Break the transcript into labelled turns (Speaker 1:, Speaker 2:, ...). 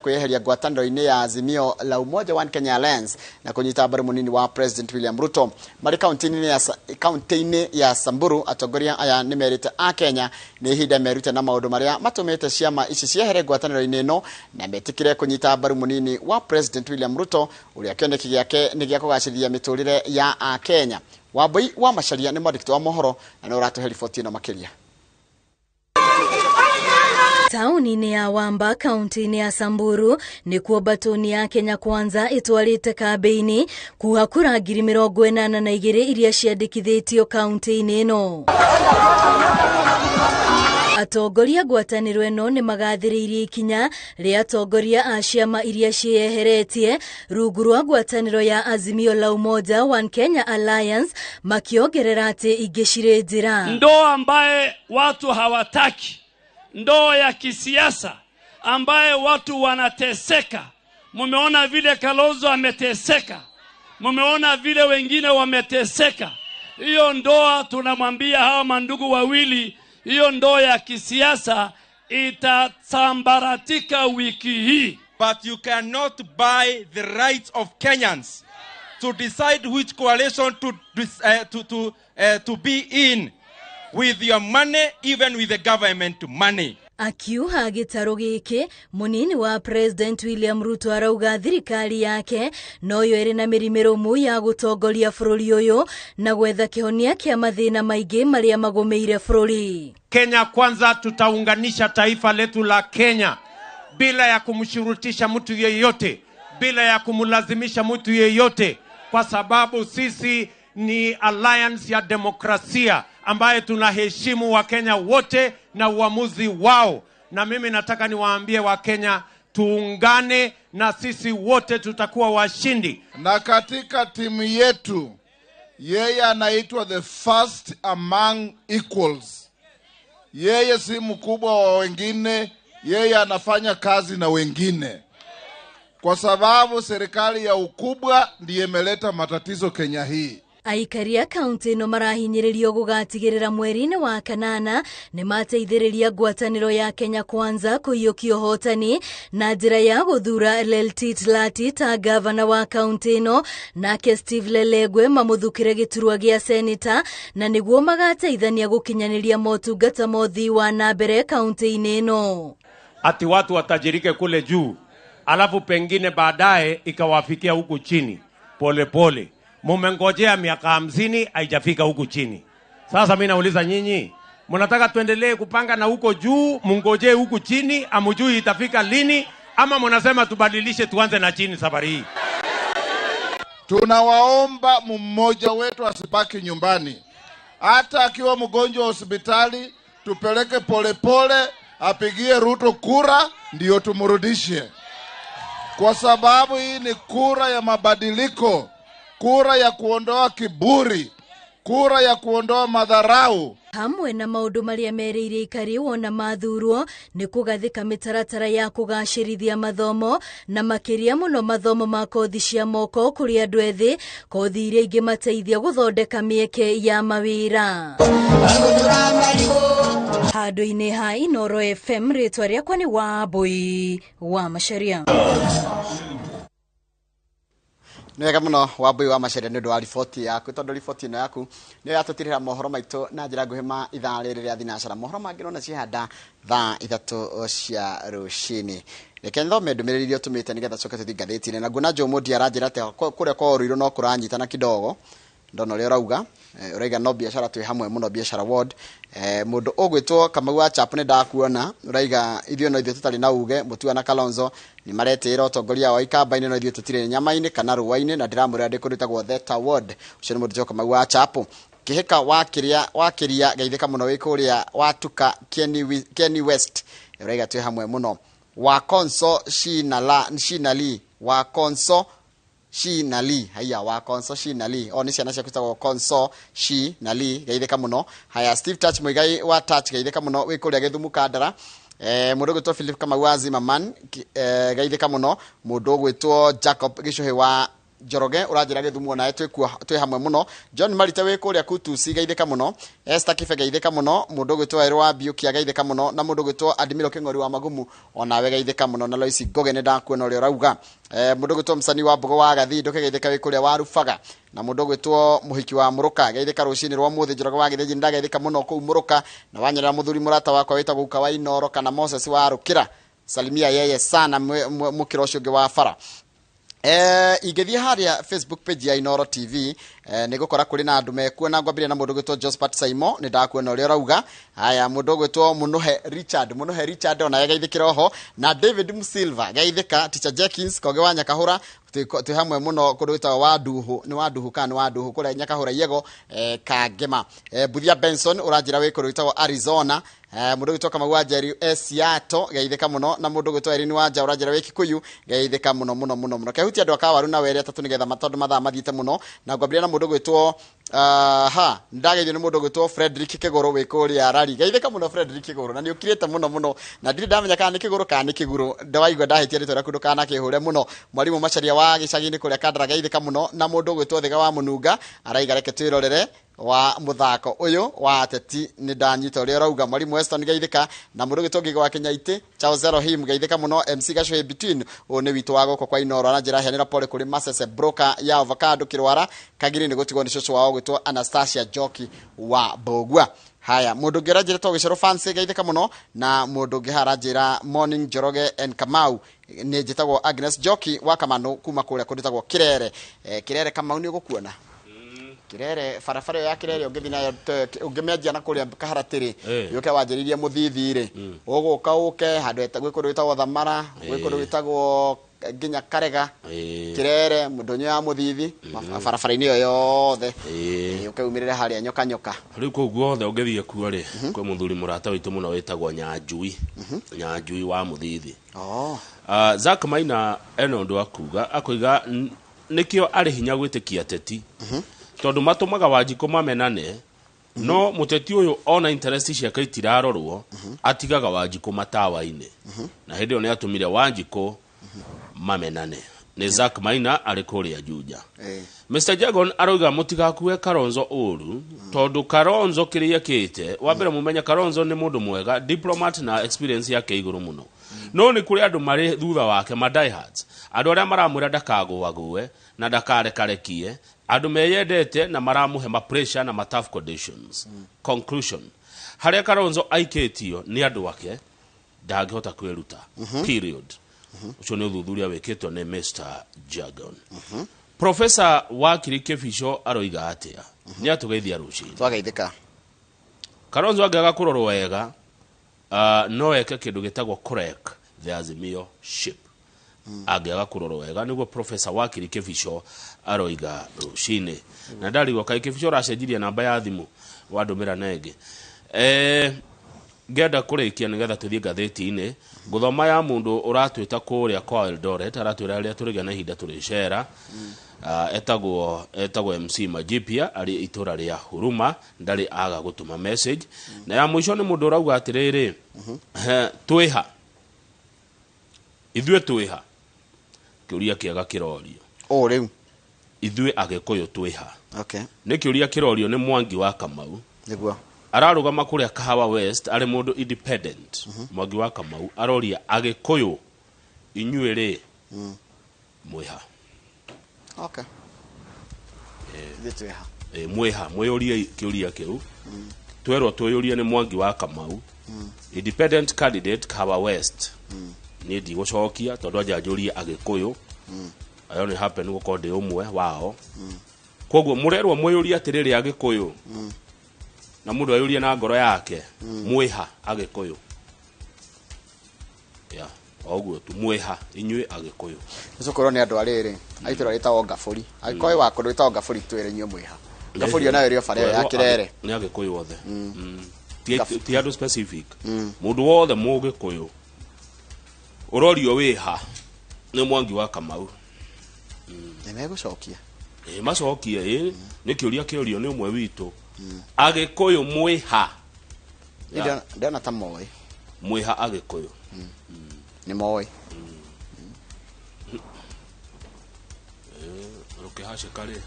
Speaker 1: kweheria ngwatanĩro-inĩ ya Azimio la Umoja One Kenya Alliance na kunyita mbaru munini wa President William Ruto. Mari kaunti-inĩ ya Samburu, atongoria aya nimerite a Kenya ni ihinda merute na maundu maria matumite ciama ici ciehere ngwatanĩro-inĩ ĩno na metikire kunyita mbaru munini wa President William Ruto uria kioneki giake ni gia kugacirithia miturire ya a Kenya. Wambui wa Macharia ni mwandĩki wa mohoro na no ratuhe riboti ĩno makiria.
Speaker 2: Tauni ya Wamba, kaunti ya Samburu, ni kuo batoni ya Kenya Kwanza itwarite kambeini kuhakura ngiri 82 iria ciandikithitio kaunti-inĩ ĩno. Atongoria ngwatanĩro ĩno ni magathĩrĩirie ikinya ria atongoria a ciama iria cieheretie rungu rwa ngwatanĩro ya Azimio la Umoja One Kenya Alliance, makiongerera atĩ ingĩ cirĩ njĩra.
Speaker 3: Ndoo ambaye watu hawataki, ndoo ya kisiasa ambaye watu wanateseka. Mumeona vile Kalonzo ameteseka, mumeona vile wengine wameteseka. Hiyo ndoa tunamwambia hawa mandugu wawili, hiyo ndoa ya kisiasa itasambaratika wiki hii.
Speaker 4: But you cannot buy the rights of Kenyans to decide which coalition to be in with your money, even with the government money.
Speaker 2: Akiuha gĩtaro gĩkĩ, munini wa President William Ruto arauga thirikari yake noyo ĩrĩ na mĩrimĩrũmu ya gũtongoria bũrũri ũyũ na gwetha kĩhonia kĩa mathĩna maingĩ marĩa magomeire bũrũri.
Speaker 5: Kenya Kwanza tutaunganisha taifa letu la Kenya bila ya kumshurutisha mtu yeyote, bila ya kumlazimisha mtu yeyote, kwa sababu sisi ni alliance ya demokrasia ambaye tunaheshimu wa Kenya wote na uamuzi wao. Na mimi nataka niwaambie wa Kenya tuungane na sisi wote tutakuwa washindi.
Speaker 6: Na katika timu yetu yeye anaitwa the first among equals. Yeye si mkubwa wa wengine, yeye anafanya kazi na wengine. Kwa sababu serikali ya ukubwa ndiye imeleta matatizo Kenya hii.
Speaker 2: Aikaria kaunti ĩno marahinyĩrĩrio gũgatigĩrĩra mweri-inĩ wa kanana nĩ mateithĩrĩria ngwatanĩro ya Kenya Kwanza kũiyũkia ũhotani na njĩra ya gũthura Leltit Lati ta gavana wa kaunti ĩno, nake Steve Lelegwe mamũthukĩre gĩturwa gĩa seneta, na nĩguo magateithania gũkinyanĩria motungata mothi wa nambere kaunti-inĩ ĩno.
Speaker 5: Ati watu watajirike kule juu, alafu pengine baadaye ikawafikia huku chini pole pole. Mumengojea miaka 50 haijafika huku chini. Sasa mimi nauliza nyinyi, mnataka tuendelee kupanga na huko juu, mungojee huku chini, amujui itafika lini, ama mnasema tubadilishe tuanze na chini safari hii?
Speaker 6: Tunawaomba mmoja wetu asibaki nyumbani. Hata akiwa mgonjwa hospitali, tupeleke pole pole, apigie Ruto kura ndio tumrudishe. Kwa sababu hii ni kura ya mabadiliko. Kura ya kuondoa kiburi, kura ya kuondoa madharau.
Speaker 2: Hamwe na maundu maria mereire ikari wona mathurwo ni kugathika mitaratara ya kugacirithia mathomo na makiria muno mathomo ma kothi cia moko kuri andu ethi, kothi iria ingĩmateithia guthondeka mieke ya mawira. Handũ-inĩ ha Inooro FM, rĩtwa rĩakwa nĩ Wambui wa Macharia.
Speaker 1: Nĩwega mũno Wambui wa Macharia nĩ ũndũ wa riboti yaku, tondũ riboti ĩno yaku nĩ yatũtirĩra mohoro maitũ na njĩra nguhĩ ma ithaa rĩrĩ rĩa thinacara. Mohoro mangĩ no cihanda thaa 3 cia rũciinĩ. Reke thome ndũmĩrĩri iria tũmĩte nĩgetha coke tũthiĩ ngathĩti-inĩ. Na Nguna Njomundi aranjĩra atĩ kũrĩa kwa Ũruirũ no kũranyitana kidogo. Ndona ũrĩa ũrauga ũraiga no biashara twĩ hamwe mũno biashara ward. Mũndũ ũgwĩtwo Kamau wa Chapu nĩ ndakuona ũraiga ithuĩ no ithuĩ tũtarĩ na uge. Mũtua na Kalonzo nĩ maretĩĩra ũtongoria wa Ikamba-inĩ no ithuĩ tũtirĩ nyama-inĩ kana rũa-inĩ, na ndĩramwĩra ndĩkũrĩtagwo Theta ward. Ũcio nĩ mũndũ Kamau wa Chapu. Kĩhĩka wakĩria geithĩka mũno wĩ kũrĩa watuka Kenny West ũraiga twĩ hamwe mũno. Wa Konso Shinali wa Konso Shinali, haya wa Konso Shinali, oni ciana cia kwĩtagwo Konso Shinali geithĩka mũno. Haya Steve Touch Muigai wa Touch geithĩka mũno wĩ kũrĩa Gĩthumu Kandara. Mũndũ gwĩtwo Philip Kamau wa Zimmerman geithĩka mũno. Mũndũ gwĩtwo Jacob Gĩcũhĩ wa Njoroge uranjira githumo nae twi hamwe muno. John Marite we kuria Kutusi geithika muno. Esther Kife geithika muno. Mundu gwitwa Erwa Biukia geithika muno na mundu gwitwa Admiro Kingori wa Magumu ona we geithika muno na Loisi Goge ne ndakuona uri urauga. Mundu gwitwa Msani wa Mbogo wa Gathindo geithika we kuria wa Rufaga na mundu gwitwa Muhiki wa Muruka geithika rucini rwa muthi Njoroge wa Githiji ndageithika muno ku Muruka na wanyera muthuri murata wakwa witagwo Uka wa Inooro kana Moses wa Rukira. Salimia yeye sana mukiro ucio ngi wa bara. Igethia haria Facebook page ya Inooro TV nigukora kuri na andu mekuona ngwambire na mundu gwitwa Josephat Saimo ni ndakuona uri urauga. Haya mundu gwitwa Munuhe Richard ona yegeithikira oho na David Musilva geithika. Teacher Jenkins koge wa Nyakahura twi hamwe muno kundu gwitwa Waduhu kuri Nyakahura yego Kagema. Buthia Benson uranjira wi kundu gwitwa Arizona. Mundu gwitwa Kamagwa Jerry Esiato geithika muno na mundu gwitwa Erin Wanja uranjira wi Kikuyu geithika muno kehuti andu akawaru na weri atatu nigetha matondu mathaa mathiite muno na ngwambire na mundu gwitwa ndageithio ni mundu gwitwa Frederick Kigoro wi kuria Rari geithika muno Frederick Kigoro na ni ukirite muno na ndiri ndamenya kana ni Kigoro kana ni Kiguru ndawaigwa ndahitie ritwa kundu kana kihure muno. Mwalimu Macharia wa gicagi-ini kuria Kandara geithika muno na mundu gwitwa Thiga wa Mununga araiga reke twirorere wa muthako uyu wa ateti ni ndanyita uri urauga. Mwalimu Weston geithika na mundu gwitwa Ngigo wa Kenyaite Charles Elohim geithika muno. MC Gacwe between ni witu wa goko kwa Inooro na njira henera pole kuri Masese broker ya avocado Kirwara Kagiri ni gutigwo ni cucu wao gwitwa Anastasia Joki wa Bogwa. Haya mundu ngerajira to gicoro fans geithika muno na mundu ngiharajira Morning Njoroge and Kamau ni njitagwo Agnes Joki wa Kamano kuma kuria kunditagwo Kirere Kamau ni gukuona Kirere farafara ya Kirere ungithi nayo ungimenjia na kuria Kaharatiri yuke wanjiririe muthithi ri uguka uke handu etagwo kundu witagwo Thamara kundu witagwo nginya Karega Kirere mundunyu ya muthithi farafara-ini yo yothe yuke umirire haria nyoka
Speaker 7: riu ku guothe ungithie kuo ri kwi muthuri murata witu muno witagwo Nyanjui wa muthithi. Zack Maina eno ndu akuga akoiga nikio ari hinya gwitikia teti tondu matumaga Wanjiko mamenane no muteti uyu ona interest ciake itirarorwo atigaga Wanjiko matawa-ini na hindi yo ni atumire Wanjiko mamenane. Ni Zack Maina ari kuria Juja. Mr. Jagon aroiga mutigakuwe Kalonzo uru tondu Kalonzo kiria kite wambere mumenya Kalonzo ni mundu mwega diplomat na experience yake iguru muno no ni kuri andu mari thutha wake ma diehards andu aria maramwira ndakagwague na ndakarekarekie andu meyendete na maramuhe ma pressure na ma tough conditions. Conclusion haria Kalonzo aiketio ni andu wake ndangihota kwiruta period. Ucio ni uthuthuria wikitwo ni Mr. Jagon. Professor Wakiri Kefisho aroiga atia ni atugeithia rucini
Speaker 1: twageithika
Speaker 7: Kalonzo agaga kurorwo wega no eke kindu gitagwo correct the Azimio ship agaga kurorwo wega niguo Professor Wakiri Kefisho aroiga rucini na ndarigo kai Kefisho racenjirie namba ya thimu wandumira nenge ngenda kurikia nigetha tuthie gatheti-ini guthoma ya mundu uratwita kuria kwa Eldoret aratwira aria turiga na ihinda turicera etagwo MC Majipia ari itura ria Huruma ndari aga gutuma message na ya mwisho ni mundu urauga atiriri twiha ithue twiha kiuria kiaga kirorio
Speaker 1: riu
Speaker 7: ithue Agikuyu twiha ni kiuria kirorio ni Mwangi wa Kamau
Speaker 1: niguo
Speaker 7: ararugama kuria Kahawa West ari mundu independent. Mwangi wa Kamau aroria Agikuyu inyuere mwiha mwiha mwiurie kiuria kiu twerwo twiyurie ni Mwangi wa Kamau independent candidate Kahawa West ni ndi gucokia tondu ajanjurie Agikuyu ayo ni happen gukonde umwe wao koguo murerwo mwiyurie atiriri Agikuyu na mundu ayurie na ngoro yake mwiha Agikuyu oguo tu mwiha inyue Agikuyu
Speaker 1: nicokoro ni andu ariri aitura ritawo Ngaburi Agikuyu wa kundu ritawo Ngaburi twire nyue mwiha Ngaburi nayo rio bare ya Kirere
Speaker 7: ni Agikuyu wothe ti andu specific mundu wothe Mugikuyu urorio wiha ni Mwangi wa Kamau
Speaker 1: ni megucokia
Speaker 7: macokie ni kiuria kiorio ni umwe witu Agikuyu mwiha
Speaker 1: ndana ta moi
Speaker 7: mwiha Agikuyu
Speaker 1: ni moi
Speaker 7: ukihacika ri